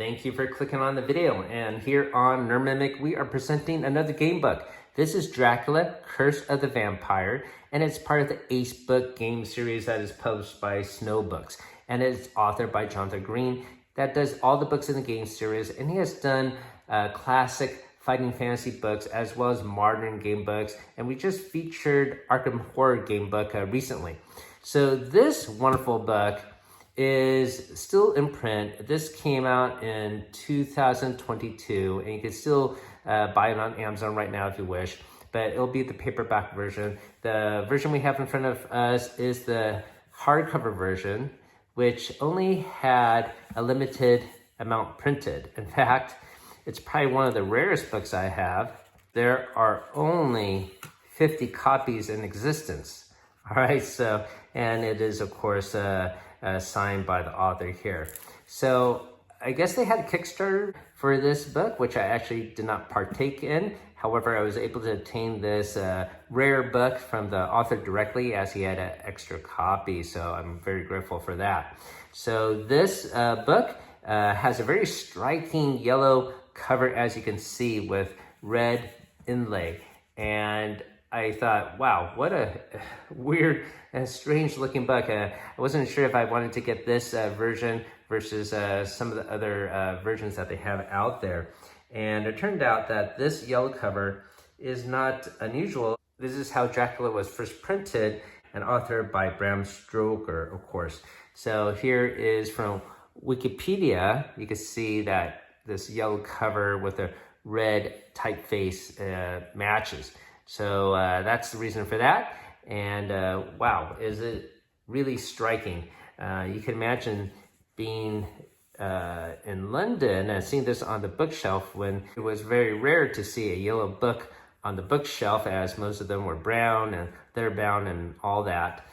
Thank you for clicking on the video. And here on Nerdmimic, we are presenting another game book. This is Dracula, Curse of the Vampire, and it's part of the Ace Book game series that is published by Snow Books. And it's authored by Jonathan Green that does all the books in the game series, and he has done classic fighting fantasy books as well as modern game books, and we just featured Arkham Horror game book recently. So this wonderful book is still in print. This came out in 2022, and you can still buy it on Amazon right now if you wish, but it'll be the paperback version. The version we have in front of us is the hardcover version, which only had a limited amount printed. In fact, it's probably one of the rarest books I have. There are only 50 copies in existence. All right, so, and it is, of course, signed by the author here. So I guess they had a Kickstarter for this book, which I actually did not partake in. However, I was able to obtain this rare book from the author directly, as he had an extra copy, so I'm very grateful for that. So this book has a very striking yellow cover, as you can see, with red inlay. And I thought, wow, what a weird and strange looking book. I wasn't sure if I wanted to get this version versus some of the other versions that they have out there. And it turned out that this yellow cover is not unusual. This is how Dracula was first printed and authored by Bram Stoker, of course. So here is from Wikipedia. You can see that this yellow cover with a red typeface matches. So that's the reason for that. And wow, is it really striking. You can imagine being in London and seeing this on the bookshelf when it was very rare to see a yellow book on the bookshelf, as most of them were brown and leather-bound and all that.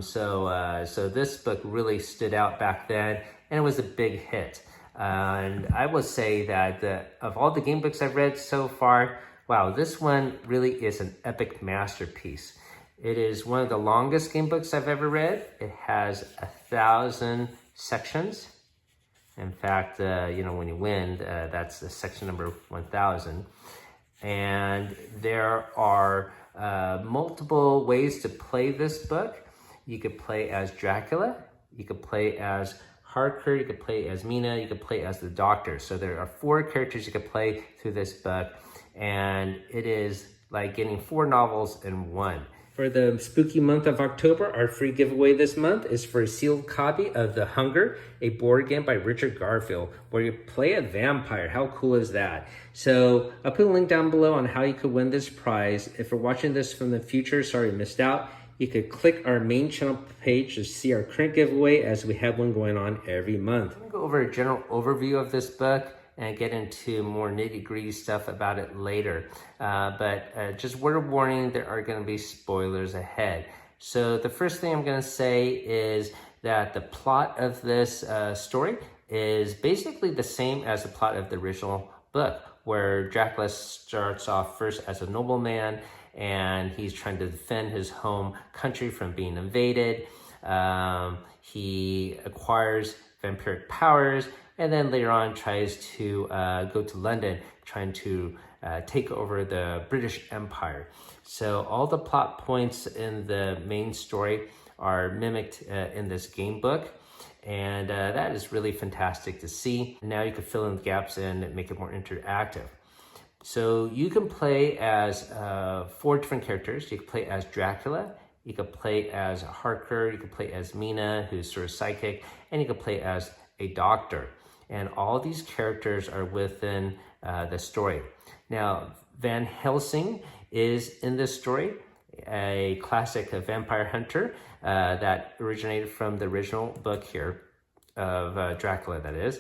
So this book really stood out back then, and it was a big hit. And I will say that of all the game books I've read so far, wow, this one really is an epic masterpiece. It is one of the longest game books I've ever read. It has 1,000 sections. In fact, when you win, that's the section number 1,000. And there are multiple ways to play this book. You could play as Dracula. You could play as Harker, you could play as Mina, you could play as the Doctor. So there are 4 characters you could play through this book, and it is like getting 4 novels in one. For the spooky month of October, our free giveaway this month is for a sealed copy of The Hunger, a board game by Richard Garfield, where you play a vampire. How cool is that? So I'll put a link down below on how you could win this prize. If you're watching this from the future, sorry you missed out. You could click our main channel page to see our current giveaway, as we have one going on every month. I'm going to go over a general overview of this book and get into more nitty-gritty stuff about it later. But just word of warning, there are going to be spoilers ahead. So the first thing I'm going to say is that the plot of this story is basically the same as the plot of the original book, where Dracula starts off first as a nobleman, and he's trying to defend his home country from being invaded. He acquires vampiric powers, and then later on tries to go to London, trying to take over the British Empire. So all the plot points in the main story are mimicked in this game book, and that is really fantastic to see. Now you can fill in the gaps and make it more interactive. So you can play as 4 different characters. You can play as Dracula, you can play as Harker, you can play as Mina, who's sort of psychic, and you can play as a doctor. And all these characters are within the story. Now, Van Helsing is in this story, a classic vampire hunter that originated from the original book here of Dracula, that is.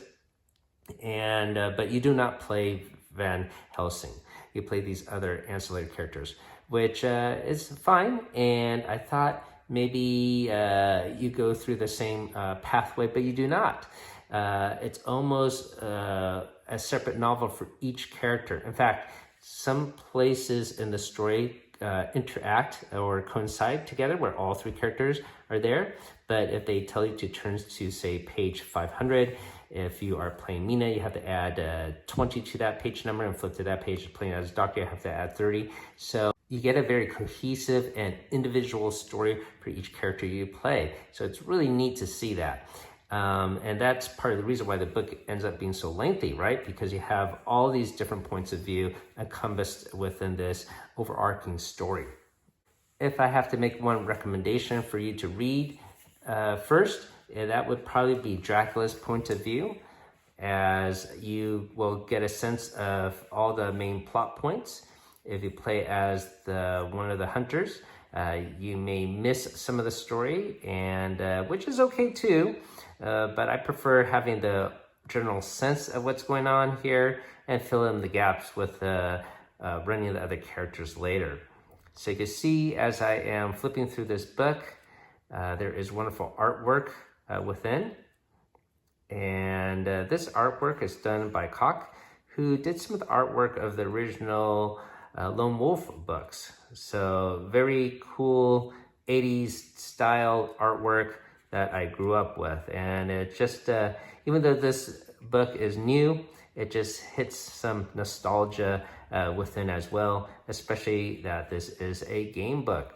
And but you do not play Van Helsing. You play these other ancillary characters, which is fine. And I thought maybe you go through the same pathway, but you do not. It's almost a separate novel for each character. In fact, some places in the story interact or coincide together where all 3 characters are there. But if they tell you to turn to, say, page 500, If you are playing Mina, you have to add 20 to that page number, and flip to that page. Playing as Doctor, you have to add 30. So you get a very cohesive and individual story for each character you play. So it's really neat to see that. And that's part of the reason why the book ends up being so lengthy, right? Because you have all these different points of view encompassed within this overarching story. If I have to make one recommendation for you to read first, that would probably be Dracula's point of view, as you will get a sense of all the main plot points. If you play as one of the hunters, you may miss some of the story, and which is okay too, but I prefer having the general sense of what's going on here and fill in the gaps with running the other characters later. So you can see as I am flipping through this book, there is wonderful artwork within. And this artwork is done by Koch, who did some of the artwork of the original Lone Wolf books. So very cool 80s style artwork that I grew up with. And it just, even though this book is new, it just hits some nostalgia within as well, especially that this is a game book.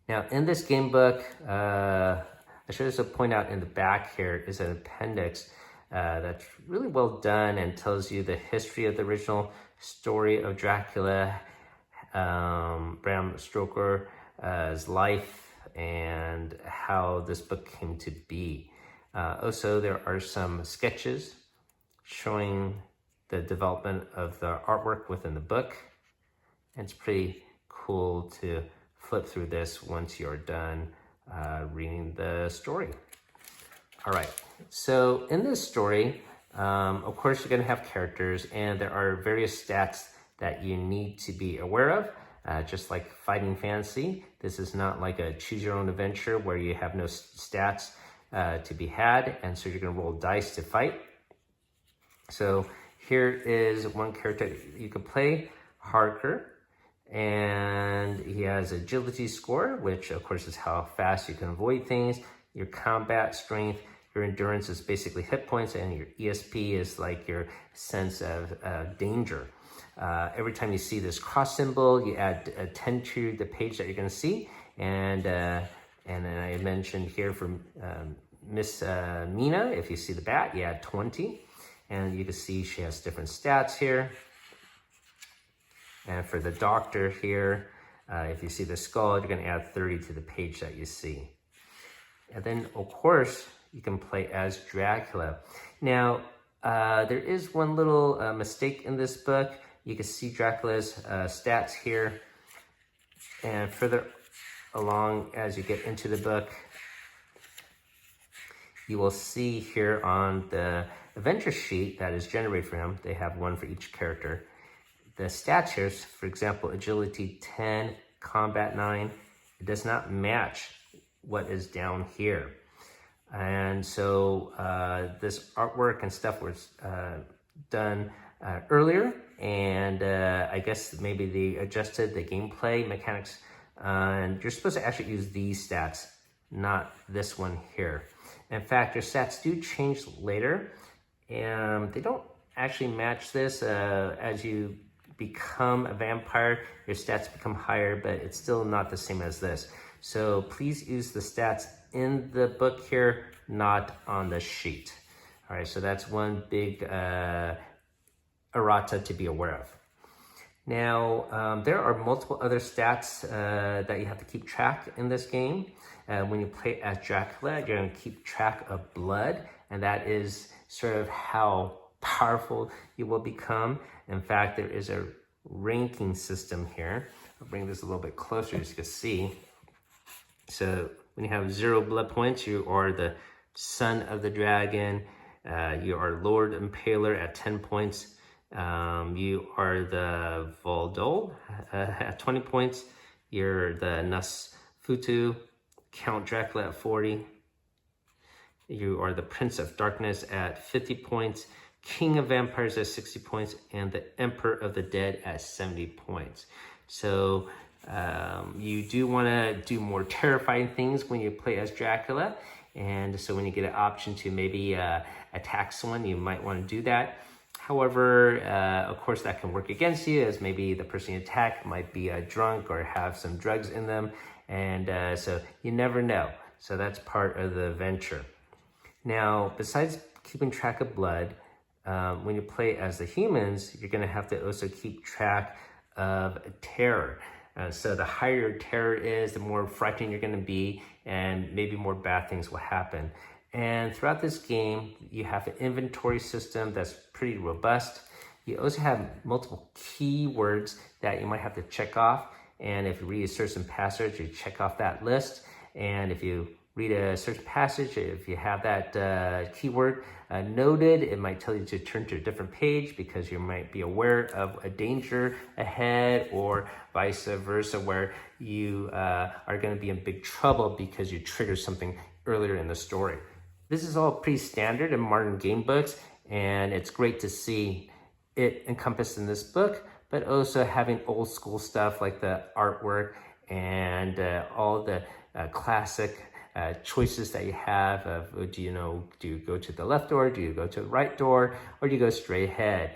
Now in this game book, I should also point out in the back here is an appendix that's really well done and tells you the history of the original story of Dracula, Bram Stoker's life, and how this book came to be. Also, there are some sketches showing the development of the artwork within the book. And it's pretty cool to flip through this once you're done reading the story. All right, so in this story, of course, you're going to have characters, and there are various stats that you need to be aware of. Just like Fighting Fantasy, this is not like a choose your own adventure where you have no stats to be had, and so you're going to roll dice to fight. So here is one character you can play, Hardcover, and he has agility score, which of course is how fast you can avoid things. Your combat strength, your endurance is basically hit points, and your ESP is like your sense of danger. Every time you see this cross symbol, you add a 10 to the page that you're going to see. And then I mentioned here for Miss Mina, if you see the bat, you add 20. And you can see she has different stats here. And for the doctor here, if you see the skull, you're going to add 30 to the page that you see. And then, of course, you can play as Dracula. Now, there is one little mistake in this book. You can see Dracula's stats here. And further along as you get into the book, you will see here on the adventure sheet that is generated for him, they have one for each character. The stats here, for example, agility 10, combat 9, it does not match what is down here. And so this artwork and stuff was done earlier, and I guess maybe they adjusted the gameplay mechanics, and you're supposed to actually use these stats, not this one here. In fact, your stats do change later, and they don't actually match this. As you become a vampire, your stats become higher, but it's still not the same as this. So please use the stats in the book here, not on the sheet. All right, so that's one big errata to be aware of. Now, there are multiple other stats that you have to keep track in this game. When you play as Dracula, you're going to keep track of blood, and that is sort of how powerful you will become. In fact, there is a ranking system here. I'll bring this a little bit closer so you can see. So when you have 0 blood points, you are the son of the dragon. You are Lord Impaler at 10 points. You are the Voldol at 20 points. You're the Nosferatu, Count Dracula at 40. You are the Prince of Darkness at 50 points. King of Vampires at 60 points, and the Emperor of the Dead at 70 points. So you do want to do more terrifying things when you play as Dracula, And so when you get an option to maybe attack someone, you might want to do that. However, of course, that can work against you, as maybe the person you attack might be drunk or have some drugs in them. And so you never know. So that's part of the venture. Now, besides keeping track of blood, when you play as the humans, you're going to have to also keep track of terror. So the higher your terror is, the more frightening you're going to be, and maybe more bad things will happen. And throughout this game, you have an inventory system that's pretty robust. You also have multiple keywords that you might have to check off. And if you read a certain passage, you check off that list. And if you read a certain passage, if you have that keyword noted, it might tell you to turn to a different page because you might be aware of a danger ahead, or vice versa, where you are going to be in big trouble because you triggered something earlier in the story. This is all pretty standard in modern game books, and it's great to see it encompassed in this book, but also having old school stuff like the artwork and all the classic choices that you have of, do you go to the left door, do you go to the right door, or do you go straight ahead?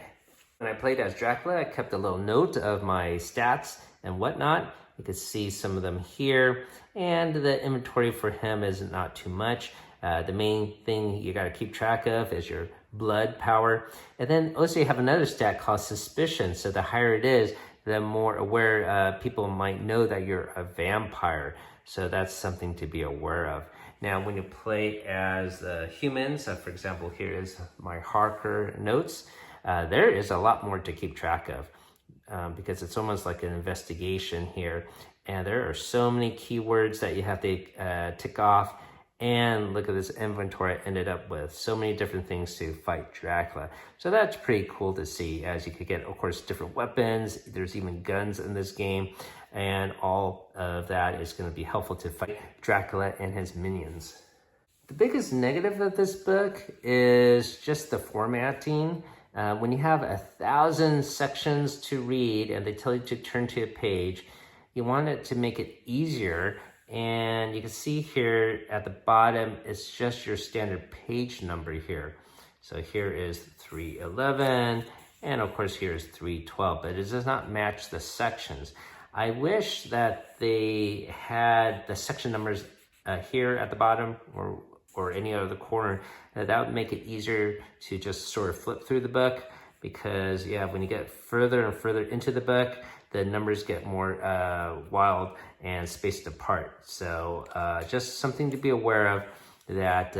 When I played as Dracula, I kept a little note of my stats and whatnot. You can see some of them here, and the inventory for him is not too much. The main thing you got to keep track of is your blood power. And then also you have another stat called suspicion. So the higher it is, the more aware people might know that you're a vampire. So that's something to be aware of. Now, when you play as the humans, for example, here is my Harker notes. There is a lot more to keep track of because it's almost like an investigation here. And there are so many keywords that you have to tick off. And look at this inventory I ended up with. So many different things to fight Dracula. So that's pretty cool to see, as you could get, of course, different weapons. There's even guns in this game. And all of that is going to be helpful to fight Dracula and his minions. The biggest negative of this book is just the formatting. When you have 1,000 sections to read and they tell you to turn to a page, you want it to make it easier. And you can see here at the bottom, it's just your standard page number here. So here is 311, and of course here is 312, but it does not match the sections. I wish that they had the section numbers here at the bottom or any other corner. That would make it easier to just sort of flip through the book, because when you get further and further into the book, the numbers get more wild and spaced apart. So just something to be aware of, that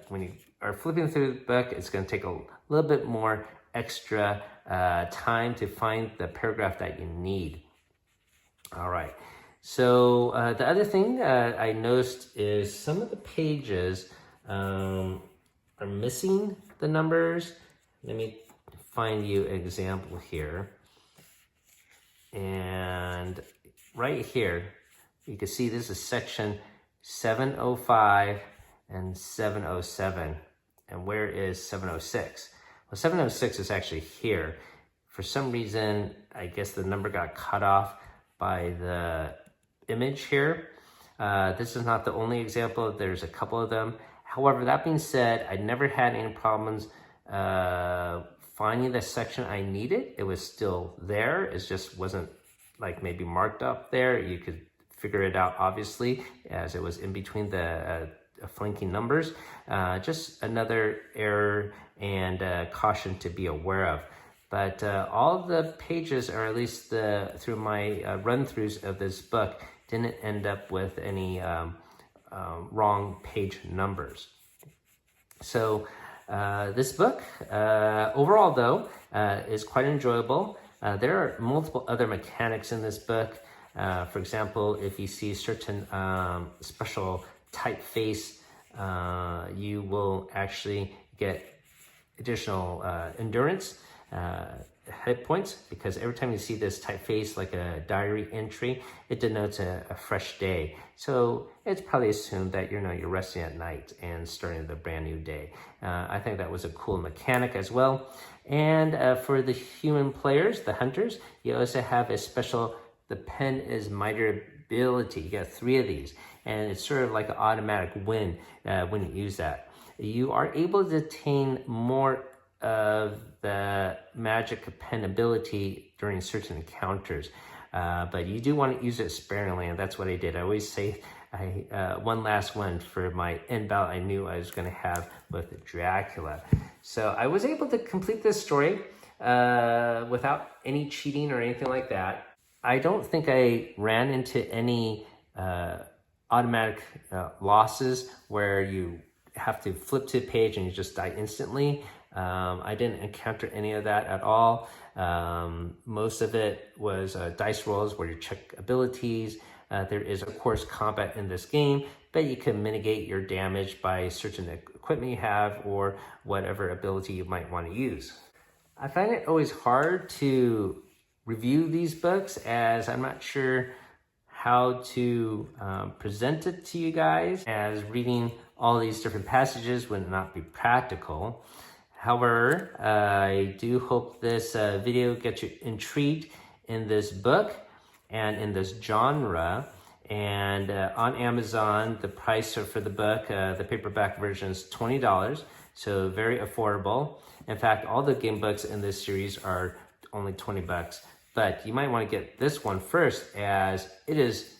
when you are flipping through the book, it's going to take a little bit more extra time to find the paragraph that you need. All right. So the other thing I noticed is some of the pages are missing the numbers. Let me find you an example here. And right here, you can see this is section 705 and 707. And where is 706? Well, 706 is actually here. For some reason, I guess the number got cut off by the image here. This is not the only example. There's a couple of them. However, that being said, I never had any problems finding the section I needed. It was still there. It just wasn't like maybe marked up there. You could figure it out, obviously, as it was in between the flanking numbers. Just another error and caution to be aware of. But all the pages, or at least through my run-throughs of this book, didn't end up with any wrong page numbers. So this book, overall though, is quite enjoyable. There are multiple other mechanics in this book. For example, if you see certain special typeface, you will actually get additional endurance hit points, because every time you see this typeface, like a diary entry, it denotes a fresh day. So it's probably assumed that you're resting at night and starting the brand new day. I think that was a cool mechanic as well. And for the human players, the hunters, you also have a special, the pen is miter ability. You got 3 of these. and it's sort of like an automatic win when you use that. You are able to attain more of the magic pen ability during certain encounters, but you do want to use it sparingly, and that's what I did. I always say one last one for my end bout I knew I was going to have with Dracula. So I was able to complete this story without any cheating or anything like that. I don't think I ran into any automatic losses where you have to flip to a page and you just die instantly. I didn't encounter any of that at all. Most of it was dice rolls where you check abilities. There is, of course, combat in this game, but you can mitigate your damage by certain equipment you have or whatever ability you might want to use. I find it always hard to review these books as I'm not sure how to present it to you guys, as reading all these different passages would not be practical. However, I do hope this video gets you intrigued in this book and in this genre. And on Amazon, the price for the book, the paperback version is $20, so very affordable. In fact, all the game books in this series are only $20, but you might want to get this one first as it is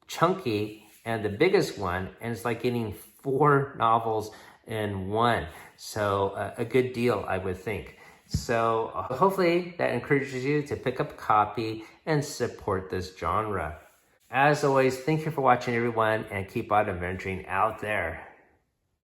chunky and the biggest one, and it's like getting 4 novels in one. So a good deal, I would think. So hopefully that encourages you to pick up a copy and support this genre. As always, thank you for watching, everyone, and keep on adventuring out there.